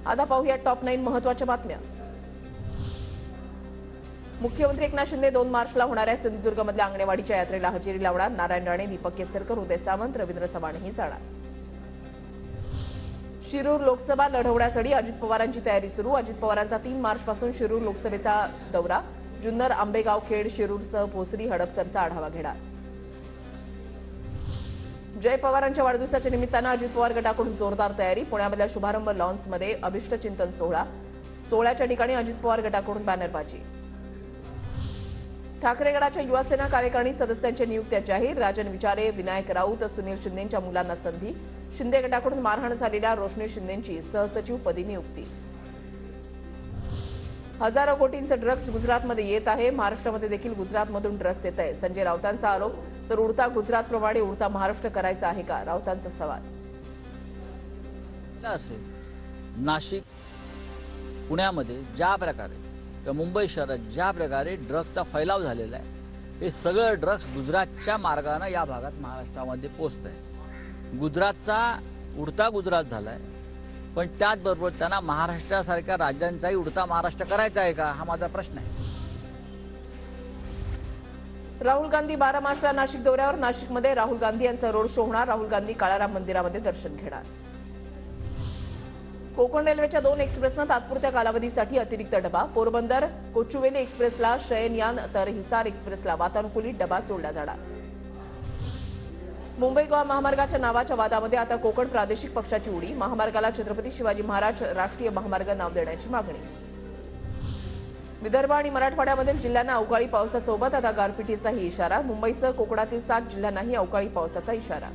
आता पाहूया टॉप 9 महत्त्वाच्या बातम्या। मुख्यमंत्री एकनाथ शिंदे 2 मार्चला होणाऱ्या सिंधुदुर्गमधल्या अंगणेवाडीच्या यात्रेला हजेरी लावणार। नारायण राणे, दीपक केसरकर, उदय सामंत, रवींद्र चव्हाणही जाणार। शिरूर लोकसभा लढवण्यासाठी अजित पवारांची तयारी सुरू। अजित पवारांचा 3 मार्चपासून शिरूर लोकसभेचा दौरा। जुन्नर, आंबेगाव, खेड, शिरूरसह भोसरी, हडपसरचा आढावा घेणार। जय पवारांच्या वाढदिवसाच्या निमित्तानं अजित पवार गटाकडून जोरदार तयारी। पुण्यामधल्या शुभारंभ लॉन्समध्ये अभिष्ट चिंतन सोहळा। सोहळ्याच्या ठिकाणी अजित पवार गटाकडून बॅनरबाजी। ठाकरे गटाच्या युवासेना कार्यकारिणी सदस्यांच्या नियुक्त्या जाहीर। राजन विचारे, विनायक राऊत, सुनील शिंदेंच्या मुलांना संधी। शिंदे गटाकडून मारहाण झालेल्या रोशनी शिंदेंची सहसचिवपदी नियुक्ती। हजारो कोटींचे ड्रग्ज गुजरातमध्ये येत आहे। महाराष्ट्रामध्ये देखील गुजरातमधून ड्रग्ज येत आहे। संजय राऊतांचा आरोप। तर उडता गुजरातप्रमाणे उडता महाराष्ट्र करायचा आहे का, राऊतांचा सवाल। नाशिक, पुण्यामध्ये ज्या प्रकारे किंवा मुंबई शहरात ज्या प्रकारे ड्रग्जचा फैलाव झालेला आहे, हे सगळं ड्रग्ज गुजरातच्या मार्गाने या भागात महाराष्ट्रामध्ये पोहोचत आहे। गुजरातचा उडता गुजरात झालाय, पण त्याचबरोबर त्यांना महाराष्ट्रासारख्या राज्यांचाही उडता महाराष्ट्र करायचा आहे का, हा माझा प्रश्न आहे। राहुल गांधी 12 मार्चला नाशिक दौऱ्यावर। नाशिकमध्ये राहुल गांधी यांचा रोड शो होणार। राहुल गांधी काळाराम मंदिरामध्ये दर्शन घेणार। कोकण रेल्वेच्या 2 एक्सप्रेसना तात्पुरत्या कालावधीसाठी अतिरिक्त डबा। पोरबंदर कोचुवेली एक्सप्रेसला शयनयान तर हिसार एक्सप्रेसला वातानुकूलित डबा जोडला जाणार। मुंबई गोवा महामार्गाच्या नावाच्या वादामध्ये आता कोकण प्रादेशिक पक्षाची उडी। महामार्गाला छत्रपती शिवाजी महाराज राष्ट्रीय महामार्ग नाव देण्याची मागणी। विदर्भ आणि मराठवाड्यामधील जिल्ह्यांना अवकाळी पावसासोबत आता गारपिटीचाही इशारा। मुंबईसह कोकणातील 7 जिल्ह्यांनाही अवकाळी पावसाचा इशारा।